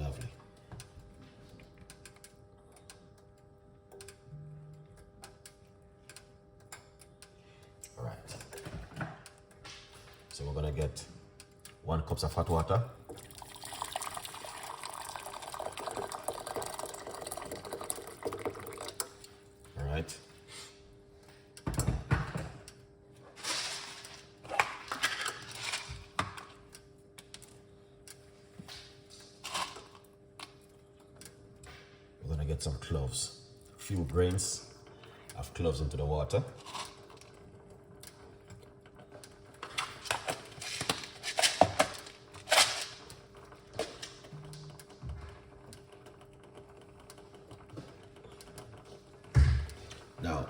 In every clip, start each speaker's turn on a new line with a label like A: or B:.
A: Lovely. All right. So we're gonna get 1 cup of hot water. All right. We're gonna get some cloves, a few grains of cloves into the water. Now,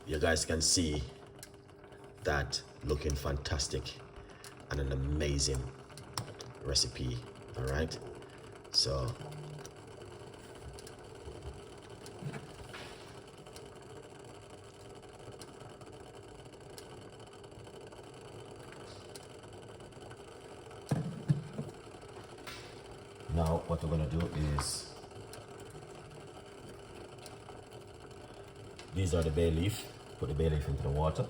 A: you guys can see that looking fantastic and an amazing recipe, all right? So, now what we're gonna do is, these are the bay leaf. Put the bay leaf into the water.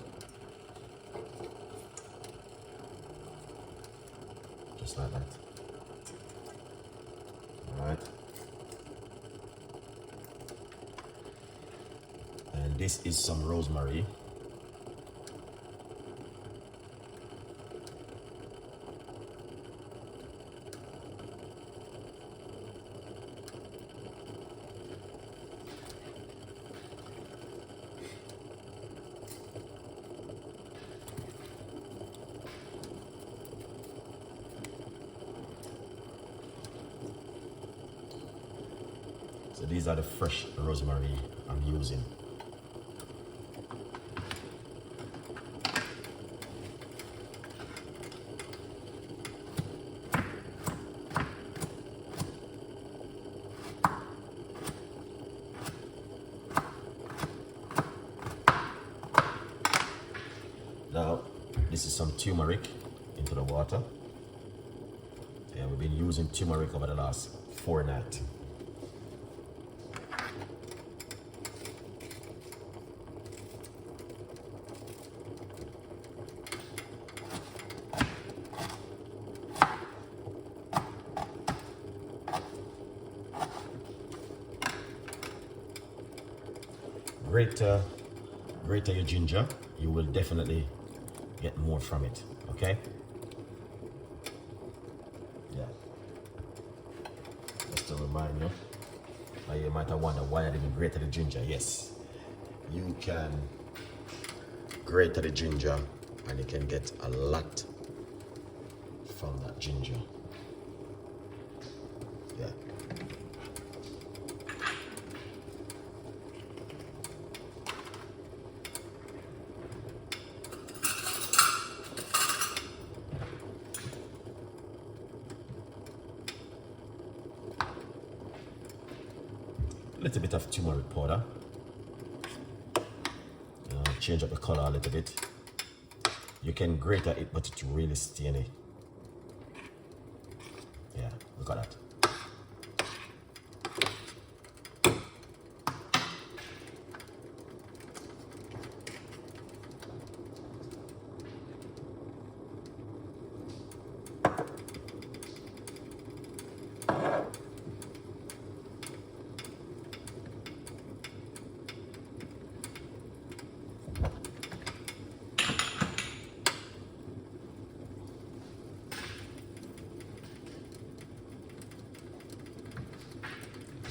A: Just like that. All right. And this is some rosemary. So these are the fresh rosemary I'm using. Now, this is some turmeric into the water. Yeah, we've been using turmeric over the last 4 nights. Grate your ginger, you will definitely get more from it, okay? Yeah. Just to remind you, you might have wondered why I didn't grate the ginger. Yes, you can grate the ginger and you can get a lot from that ginger. Yeah. A little bit of turmeric powder. Change up the color a little bit. You can grate it, but it's really stainy. Yeah, look at that.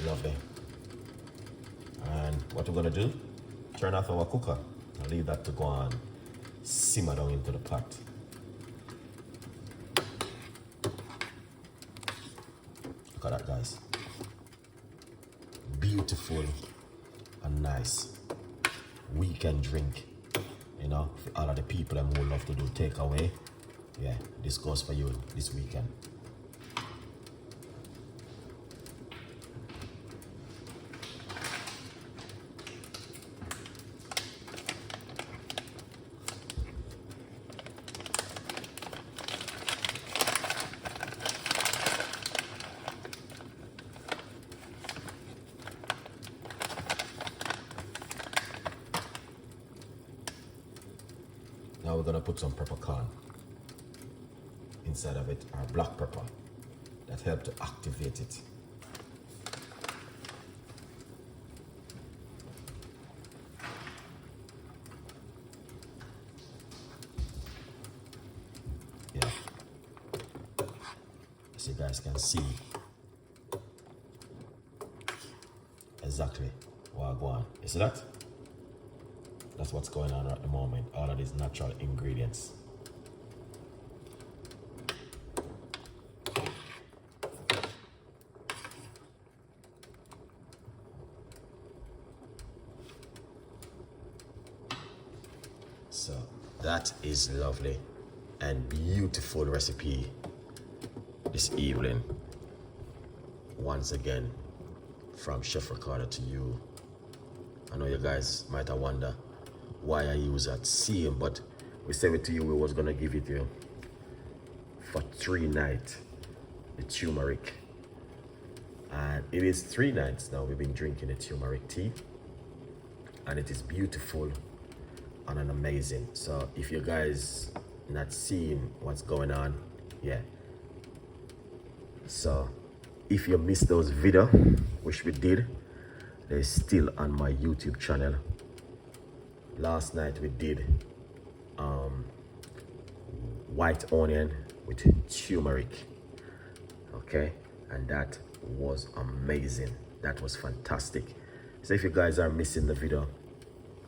A: Lovely. And what we're gonna do, turn off our cooker and leave that to go on simmer down into the pot. Look at that, guys. Beautiful and nice weekend drink, you know, for all of the people who love to do takeaway. Yeah, this goes for you this weekend. we're gonna put some peppercorn inside of it, or black pepper. That helps to activate it. Yeah. As you guys can see exactly what I go on. You see that? That's what's going on at the moment. All of these natural ingredients. So that is lovely and beautiful recipe this evening. Once again, from Chef Ricardo to you. I know you guys might have wondered why I use that same, but we said it to you, we was gonna give it to you for 3 nights, the turmeric. And it is 3 nights now we've been drinking the turmeric tea, and it is beautiful and an amazing. So if you guys not seeing what's going on, yeah. So if you missed those video, which we did, they're still on my YouTube channel. Last night we did white onion with turmeric, okay, and that was amazing. That was fantastic. So if you guys are missing the video,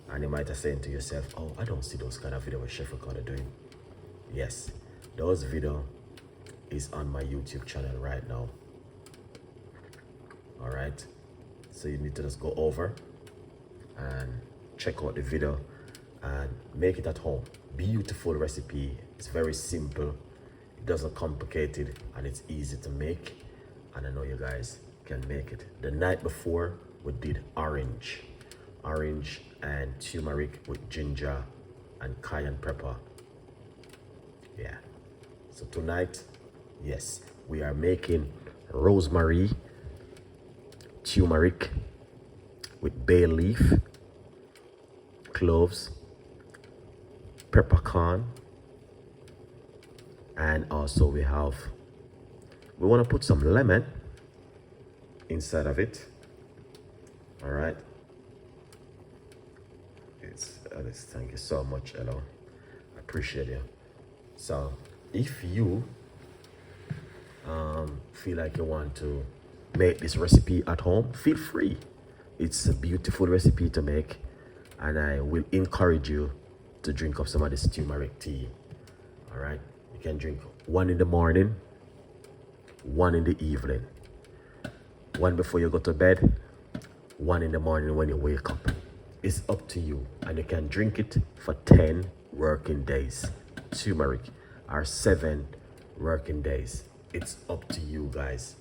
A: and you might have saying to yourself, oh, I don't see those kind of videos with Chef Ricardo doing. Yes, those video is on my YouTube channel right now. All right, so you need to just go over and check out the video and make it at home. Beautiful recipe. It's very simple. It doesn't complicate it, and it's easy to make. And I know you guys can make it. The night before we did orange and turmeric with ginger and cayenne pepper. Yeah. So tonight, yes, we are making rosemary, turmeric with bay leaf, cloves, peppercorn, and also we want to put some lemon inside of it. All right. Alice, thank you so much. Hello, I appreciate you. So if you feel like you want to make this recipe at home, feel free. It's a beautiful recipe to make, and I will encourage you to drink up some of this turmeric tea. All right, you can drink 1 in the morning, 1 in the evening, 1 before you go to bed, 1 in the morning when you wake up. It's up to you, and you can drink it for 10 working days. Turmeric are 7 working days. It's up to you guys,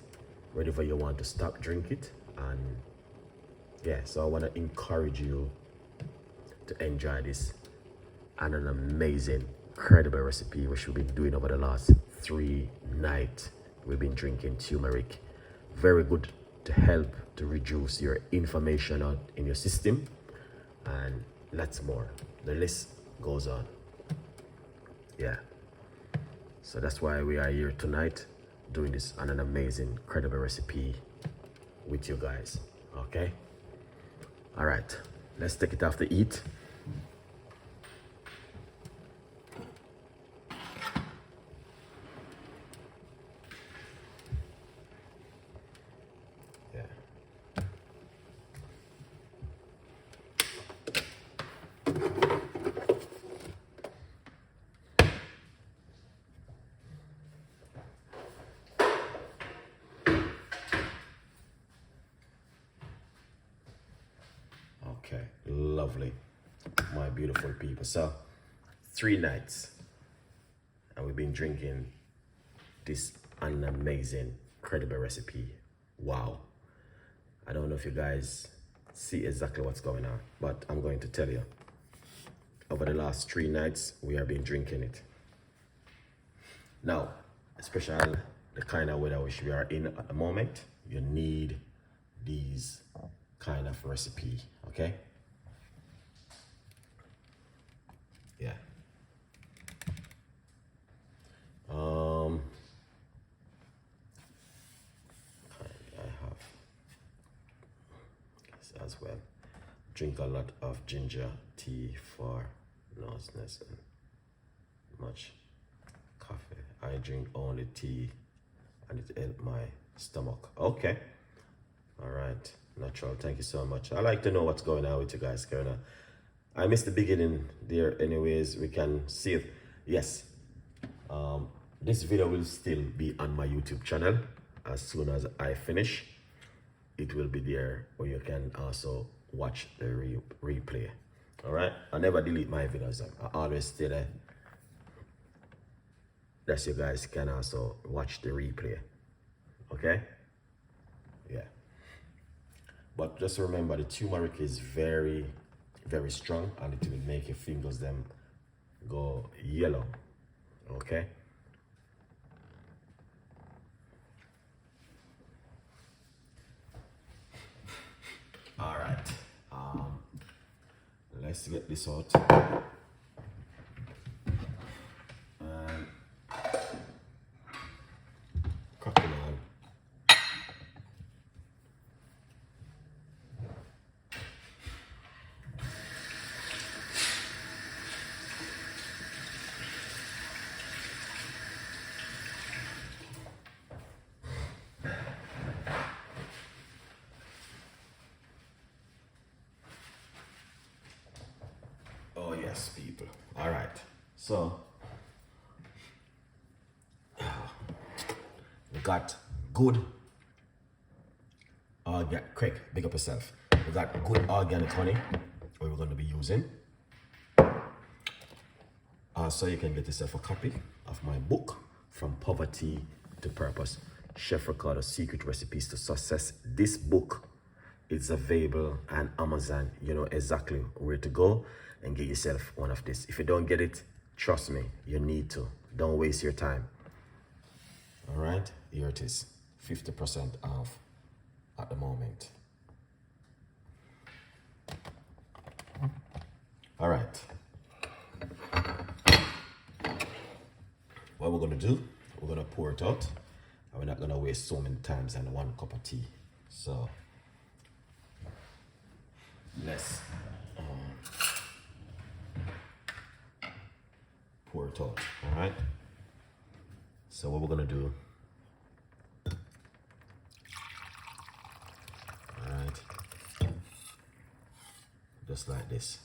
A: whenever you want to stop, drink it. And yeah, so I want to encourage you to enjoy this and an amazing, incredible recipe which we've been doing over the last 3 nights. We've been drinking turmeric. Very good to help to reduce your inflammation out in your system, and lots more. The list goes on. Yeah. So that's why we are here tonight doing this on an amazing, incredible recipe with you guys. Okay? All right. Let's take it off to eat. Okay, lovely, my beautiful people. So 3 nights and we've been drinking this an amazing, incredible recipe. Wow. I don't know if you guys see exactly what's going on, but I'm going to tell you. Over the last 3 nights, we have been drinking it. Now, especially the kind of weather which we are in at the moment, you need these kind of recipe, okay? Yeah. as well. Drink a lot of ginger tea for nauseousness and much coffee. I drink only tea and it helps my stomach. Okay. All right. Natural. Thank you so much. I like to know what's going on with you guys. I missed the beginning there. Anyways, we can see it. Yes. This video will still be on my YouTube channel. As soon as I finish, it will be there where you can also watch the replay. All right. I never delete my videos. I always stay there. That you guys can also watch the replay. Okay. Yeah. But just remember, the turmeric is very, very strong, and it will make your fingers them go yellow. Okay. All right. Let's get this out. And cooking on. Oh yes, people. All right. So we got good organic. Craig, big up yourself. We got good organic honey we're going to be using. So you can get yourself a copy of my book, From Poverty to Purpose, Chef Ricardo Secret Recipes to Success. This book is available on Amazon. You know exactly where to go and get yourself one of this. If you don't get it, trust me, you need to. Don't waste your time. All right, here it is, 50% off at the moment. All right. What we're gonna do, we're gonna pour it out, and we're not gonna waste so many times on one cup of tea. So let's pour it out. All right. So what we're gonna do, all right, just like this.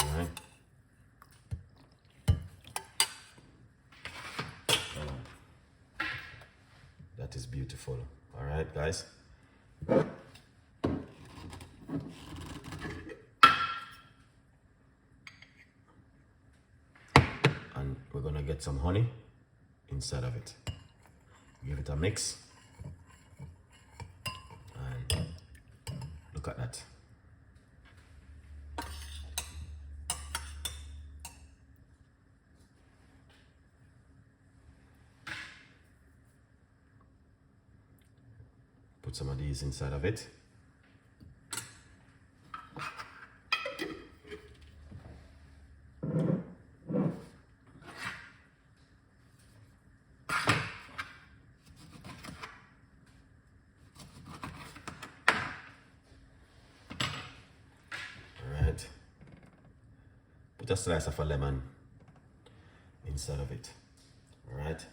A: All right. That is beautiful. All right, guys. And we're gonna get some honey inside of it. Give it a mix. And look at that. Put some of these inside of it. Alright. Put a slice of a lemon inside of it. Alright.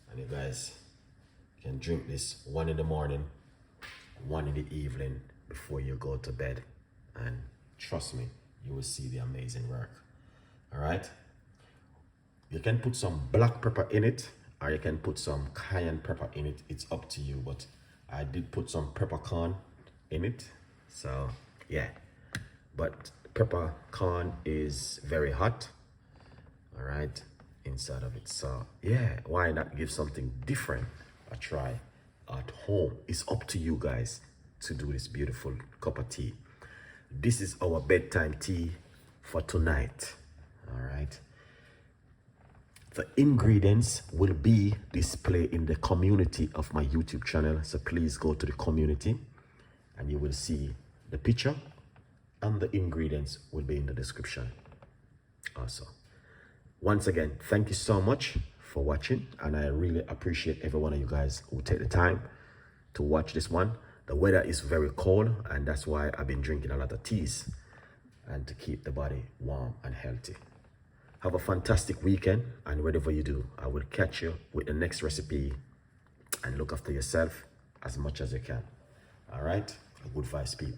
A: And you guys can drink this 1 in the morning, 1 in the evening before you go to bed, and trust me, you will see the amazing work. All right, you can put some black pepper in it, or you can put some cayenne pepper in it. It's up to you, but I did put some peppercorn in it. So yeah, but peppercorn is very hot, all right, inside of it. So yeah, why not give something different a try at home? It's up to you guys to do this beautiful cup of tea. This is our bedtime tea for tonight. All right, the ingredients will be displayed in the community of my YouTube channel, so please go to the community and you will see the picture, and the ingredients will be in the description also. Once again, thank you so much for watching, and I really appreciate every one of you guys who take the time to watch this one. The weather is very cold, and that's why I've been drinking a lot of teas and to keep the body warm and healthy. Have a fantastic weekend, and whatever you do, I will catch you with the next recipe, and look after yourself as much as you can. All right? Good vibes, people.